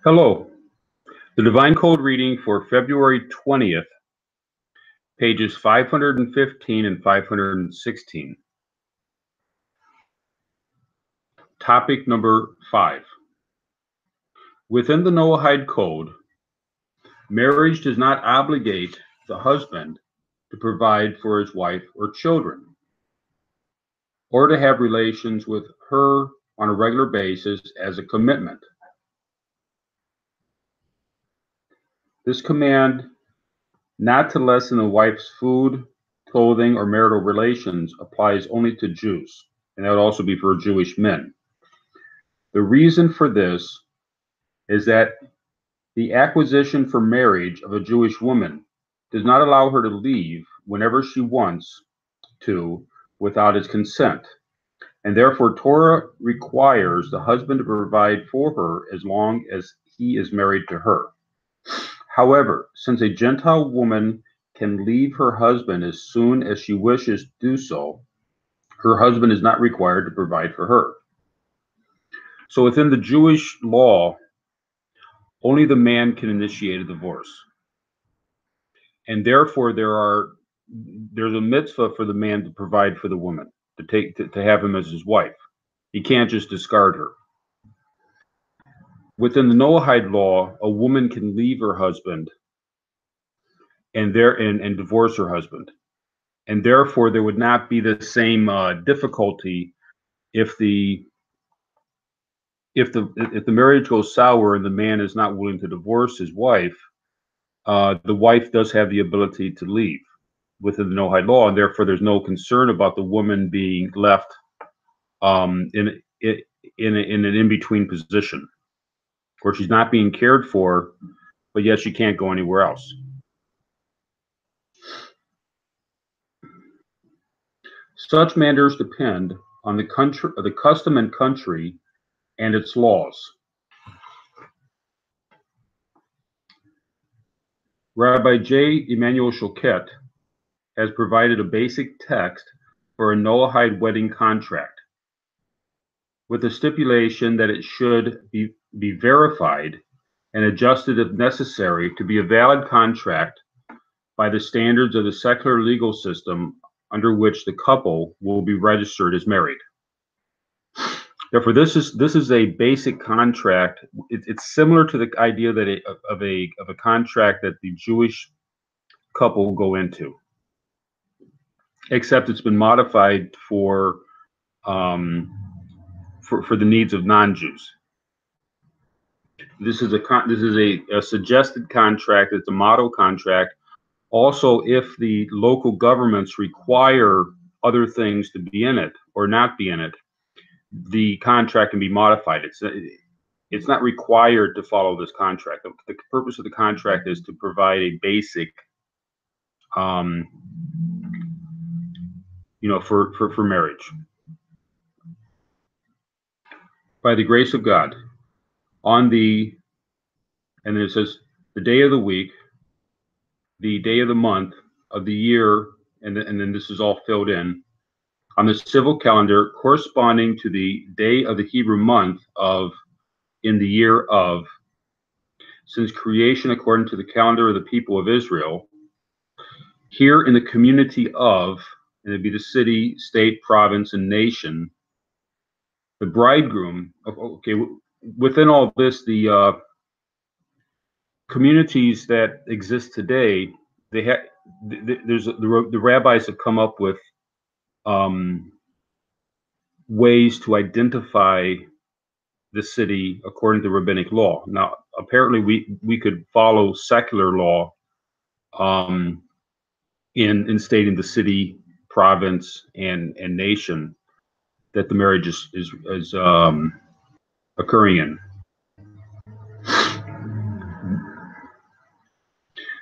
Hello. The Divine Code reading for February 20th, pages 515 and 516. Topic number 5. Within the Noahide Code, marriage does not obligate the husband to provide for his wife or children, or to have relations with her on a regular basis as a commitment. This command not to lessen the wife's food, clothing, or marital relations applies only to Jews, and that would also be for Jewish men. The reason for this is that the acquisition for marriage of a Jewish woman does not allow her to leave whenever she wants to without his consent, and therefore Torah requires the husband to provide for her as long as he is married to her. However, since a Gentile woman can leave her husband as soon as she wishes to do so, her husband is not required to provide for her. So within the Jewish law, only the man can initiate a divorce. And therefore there's a mitzvah for the man to provide for the woman, to have him as his wife. He can't just discard her. Within the Noahide law, a woman can leave her husband and divorce her husband. And therefore there would not be the same difficulty if the marriage goes sour and the man is not willing to divorce his wife. The wife does have the ability to leave within the Noahide law, and therefore there's no concern about the woman being left in an in-between position where she's not being cared for, but yet she can't go anywhere else. Such matters depend on the custom and country and its laws. Rabbi J. Emanuel Choquette has provided a basic text for a Noahide wedding contract, with the stipulation that it should be verified and adjusted if necessary to be a valid contract by the standards of the secular legal system under which the couple will be registered as married. Therefore, this is a basic contract. It's similar to the idea that of a contract that the Jewish couple will go into, except it's been modified for the needs of non-Jews. This is a suggested contract. It's a model contract. Also, if the local governments require other things to be in it or not be in it, the contract can be modified. It's not required to follow this contract. The purpose of the contract is to provide a basic, for marriage. By the grace of God, and then it says the day of the week, the day of the month, of the year, and then this is all filled in on the civil calendar corresponding to the day of the Hebrew month in the year of, since creation according to the calendar of the people of Israel, here in the community of, and it'd be the city, state, province, and nation, the bridegroom. Okay, within all this, the communities that exist today, the rabbis have come up with ways to identify the city according to rabbinic law. Now, apparently, we could follow secular law in stating the city, province, and nation that the marriage is occurring in.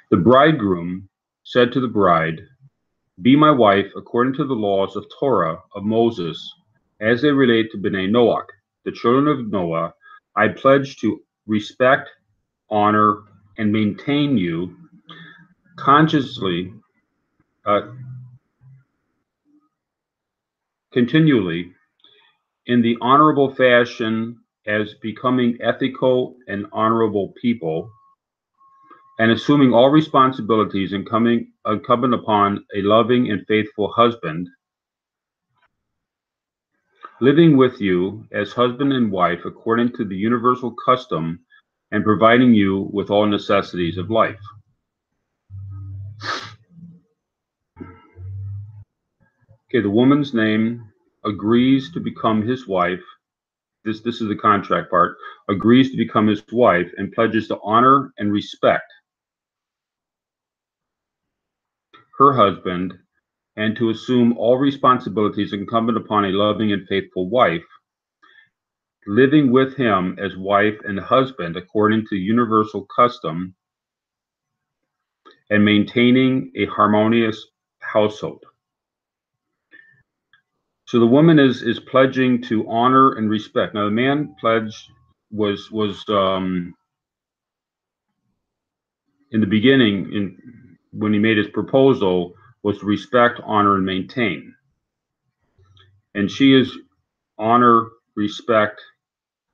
The bridegroom said to the bride, "Be my wife according to the laws of Torah of Moses, as they relate to Bnei Noach, the children of Noah. I pledge to respect, honor, and maintain you continually in the honorable fashion as becoming ethical and honorable people, and assuming all responsibilities incumbent upon a loving and faithful husband, living with you as husband and wife according to the universal custom, and providing you with all necessities of life. Okay, the woman's name agrees to become his wife. This is the contract part. Agrees to become his wife and pledges to honor and respect her husband and to assume all responsibilities incumbent upon a loving and faithful wife, living with him as wife and husband according to universal custom, and maintaining a harmonious household. So the woman is pledging to honor and respect. Now the man pledge was in the beginning, when he made his proposal, was to respect, honor, and maintain. And she is honor, respect,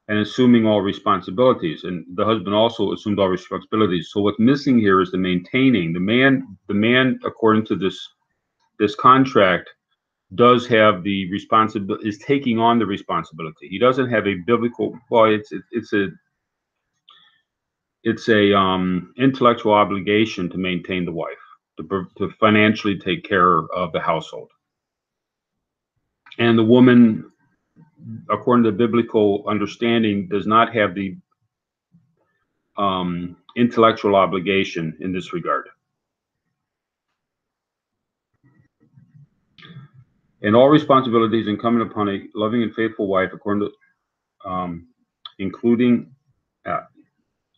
and assuming all responsibilities. And the husband also assumed all responsibilities. So what's missing here is the maintaining. The man, according to this contract, does have the responsibility, is taking on the responsibility. He doesn't have a biblical, well, it's a intellectual obligation to maintain the wife, to financially take care of the household. And the woman, according to biblical understanding, does not have the intellectual obligation in this regard. And all responsibilities incumbent upon a loving and faithful wife, according to, including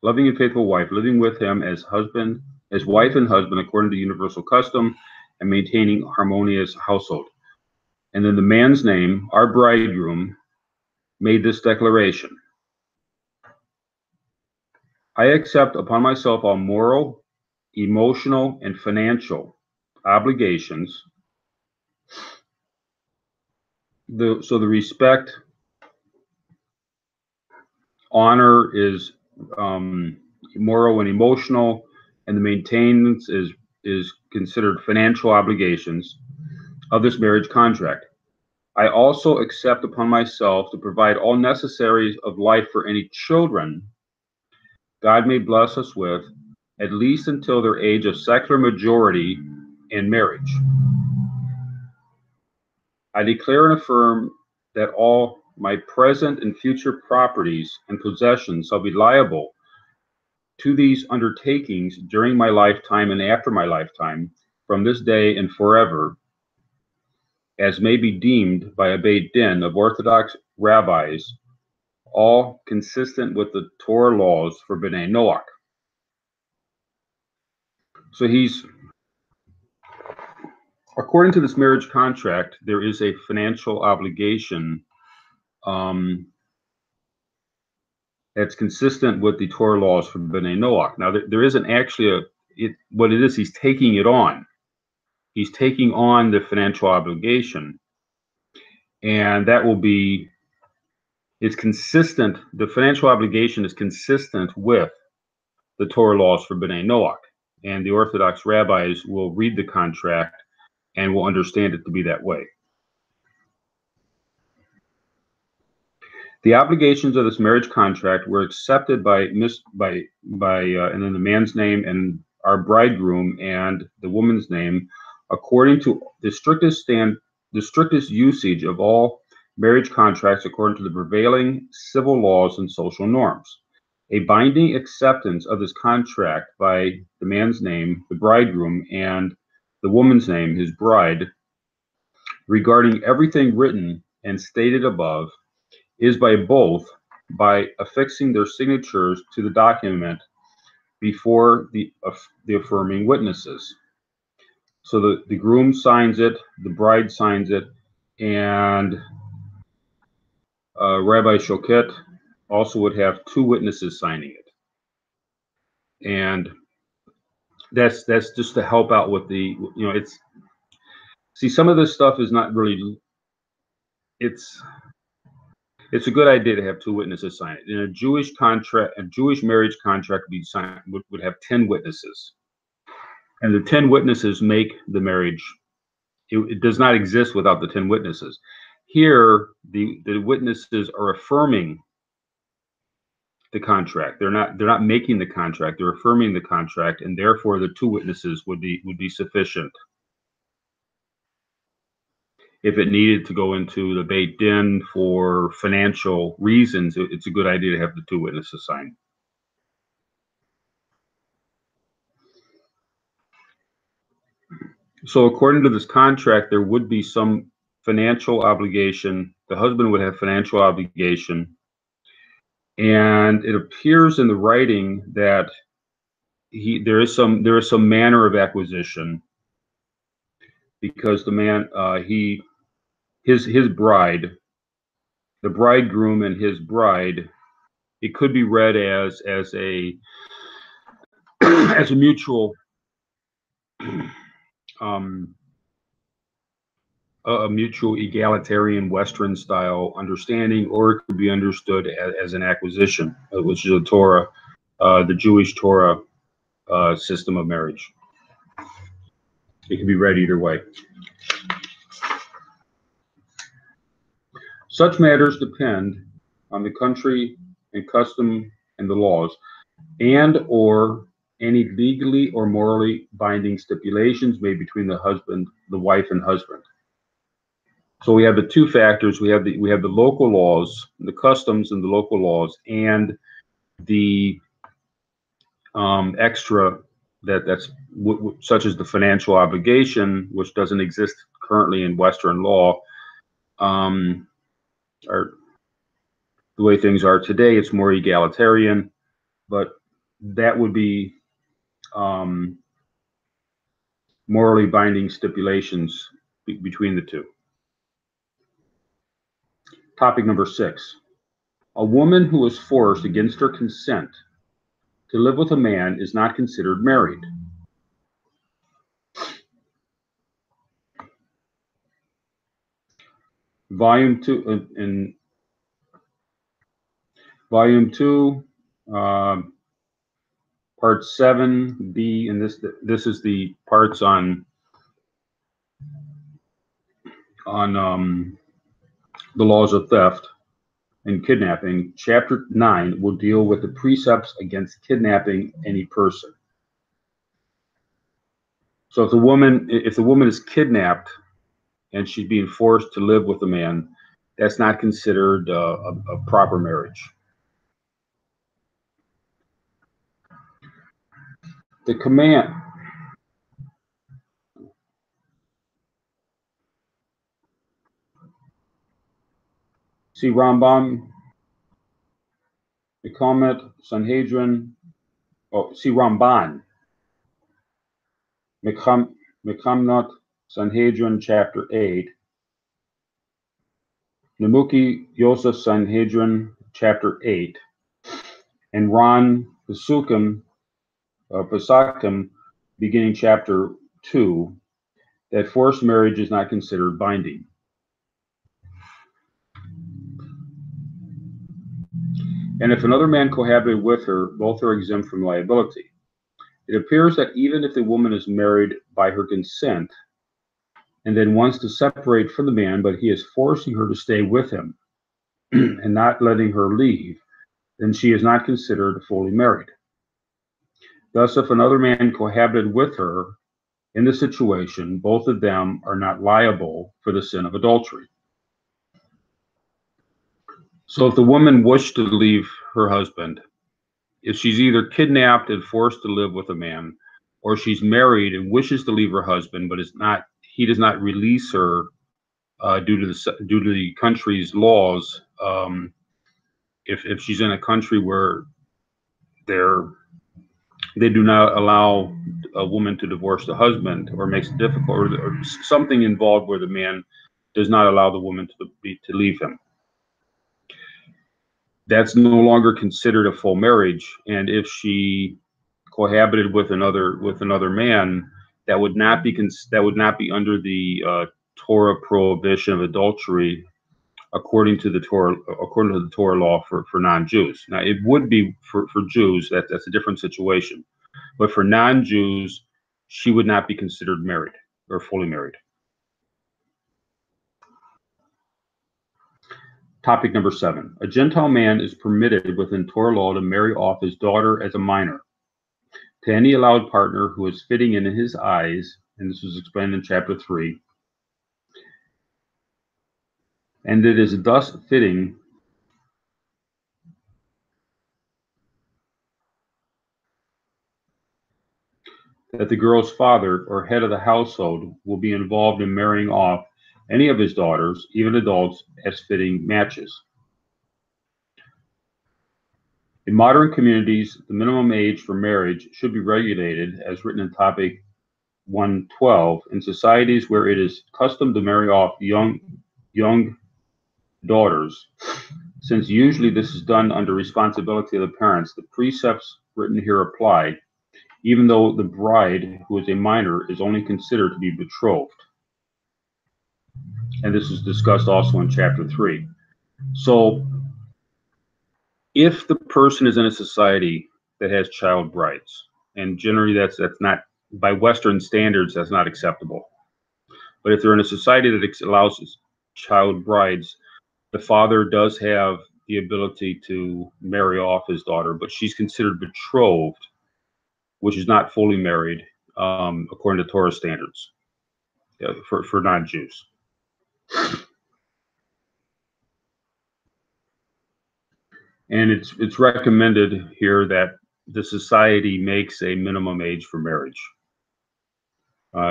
loving and faithful wife, living with him as wife and husband, according to universal custom, and maintaining harmonious household. And then the man's name, our bridegroom, made this declaration: I accept upon myself all moral, emotional, and financial obligations. So the respect, honor is moral and emotional, and the maintenance is considered financial obligations of this marriage contract. I also accept upon myself to provide all necessaries of life for any children God may bless us with, at least until their age of secular majority and marriage. I declare and affirm that all my present and future properties and possessions shall be liable to these undertakings during my lifetime and after my lifetime, from this day and forever, as may be deemed by a Beit Din of Orthodox rabbis, all consistent with the Torah laws for B'nai Noach. So according to this marriage contract, there is a financial obligation that's consistent with the Torah laws for B'nai Noach. Now, there isn't actually what it is, he's taking it on. He's taking on the financial obligation, and that is consistent. The financial obligation is consistent with the Torah laws for B'nai Noach, and the Orthodox rabbis will read the contract and will understand it to be that way. The obligations of this marriage contract were accepted by and then the man's name and our bridegroom and the woman's name, according to the strictest usage of all marriage contracts, according to the prevailing civil laws and social norms. A binding acceptance of this contract by the man's name, the bridegroom, and the woman's name, his bride, regarding everything written and stated above, is by both by affixing their signatures to the document before the affirming witnesses. So the groom signs it, the bride signs it, and Rabbi Shoket also would have two witnesses signing it. And that's just to help out with see, some of this stuff is not really, It's a good idea to have two witnesses sign it. In a Jewish contract, a Jewish marriage contract would have 10 witnesses. And the 10 witnesses make the marriage. It does not exist without the 10 witnesses. Here, the witnesses are affirming the contract. They're not making the contract. They're affirming the contract, and therefore the two witnesses would be sufficient. If it needed to go into the Beit Din for financial reasons, it's a good idea to have the two witnesses sign. So according to this contract, there would be some financial obligation. The husband would have financial obligation. And it appears in the writing that there is some manner of acquisition, because the man his bride, the bridegroom and his bride, it could be read as a as a mutual a mutual egalitarian Western style understanding, or it could be understood as an acquisition, which is a Torah, the Jewish Torah system of marriage. It can be read either way. Such matters depend on the country and custom and the laws, and or any legally or morally binding stipulations made between the wife and husband. So we have the two factors. We have the local laws, the customs and the local laws, and the extra that's such as the financial obligation, which doesn't exist currently in Western law. Or the way things are today, it's more egalitarian, but that would be morally binding stipulations between the two. Topic number 6. A woman who is forced against her consent to live with a man is not considered married. Volume 2, in Volume 2, Part 7b, and this is the parts on the laws of theft and kidnapping. Chapter 9 will deal with the precepts against kidnapping any person. So if the woman is kidnapped and she's being forced to live with a man, that's not considered a proper marriage. The command. See Rambam, Mekomet, Sanhedrin. Oh, see Ramban, Mekamnot, Sanhedrin, chapter 8. Nemuki Yosef, Sanhedrin, chapter 8. And Ran Pesukim, Pesakim, beginning chapter 2, that forced marriage is not considered binding. And if another man cohabited with her, both are exempt from liability. It appears that even if the woman is married by her consent and then wants to separate from the man, but he is forcing her to stay with him and not letting her leave, then she is not considered fully married. Thus, if another man cohabited with her in the situation, both of them are not liable for the sin of adultery. So if the woman wished to leave her husband, if she's either kidnapped and forced to live with a man, or she's married and wishes to leave her husband, but he does not release her due to the country's laws. If she's in a country where they do not allow a woman to divorce the husband, or makes it difficult, or something involved where the man does not allow the woman to leave him, that's no longer considered a full marriage. And if she cohabited with another man, that would not be under the Torah prohibition of adultery, according to the Torah law for non-Jews. Now, it would be for Jews, that's a different situation. But for non-Jews, she would not be considered married or fully married. Topic number 7. A Gentile man is permitted within Torah law to marry off his daughter as a minor to any allowed partner who is fitting in his eyes, and this was explained in chapter 3, and it is thus fitting that the girl's father or head of the household will be involved in marrying off any of his daughters, even adults, as fitting matches. In modern communities, the minimum age for marriage should be regulated, as written in topic 112, in societies where it is custom to marry off young daughters. Since usually this is done under responsibility of the parents, the precepts written here apply, even though the bride, who is a minor, is only considered to be betrothed. And this is discussed also in chapter 3. So if the person is in a society that has child brides, and generally that's not, by Western standards, that's not acceptable. But if they're in a society that allows child brides, the father does have the ability to marry off his daughter, but she's considered betrothed, which is not fully married, according to Torah standards, for non-Jews. And it's recommended here that the society makes a minimum age for marriage.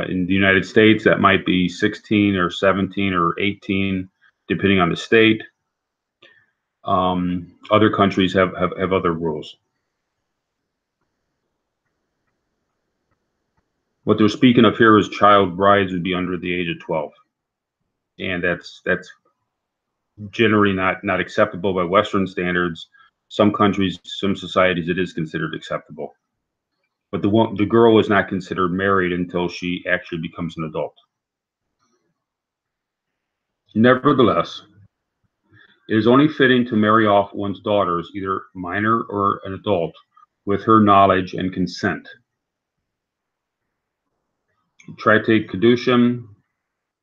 In the United States, that might be 16 or 17 or 18, depending on the state. Other countries have other rules. What they're speaking of here is child brides would be under the age of 12, and that's generally not acceptable by Western standards. Some countries, some societies, it is considered acceptable. But the girl is not considered married until she actually becomes an adult. Nevertheless, it is only fitting to marry off one's daughters, either minor or an adult, with her knowledge and consent. Tractate Kedushin,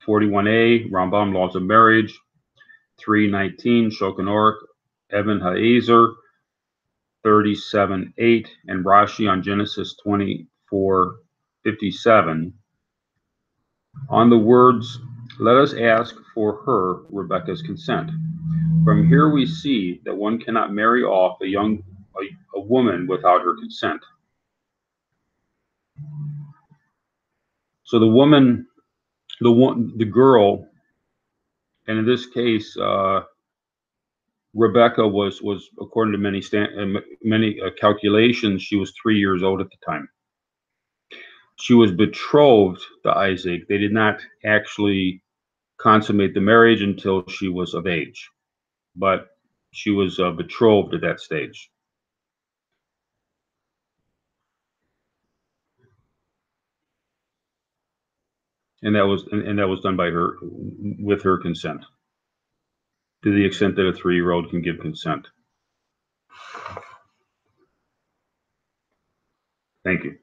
41a, Rambam Laws of Marriage, 319, Shulchan Aruch, Even HaEzer, 37:8, and Rashi on Genesis 24:57. On the words, "Let us ask for her," Rebekah's consent. From here we see that one cannot marry off a woman without her consent. So the girl, and in this case, Rebecca was according to many calculations, she was 3 years old at the time. She was betrothed to Isaac. They did not actually consummate the marriage until she was of age, but she was betrothed at that stage. And that was done by her, with her consent, to the extent that a 3-year-old can give consent. Thank you.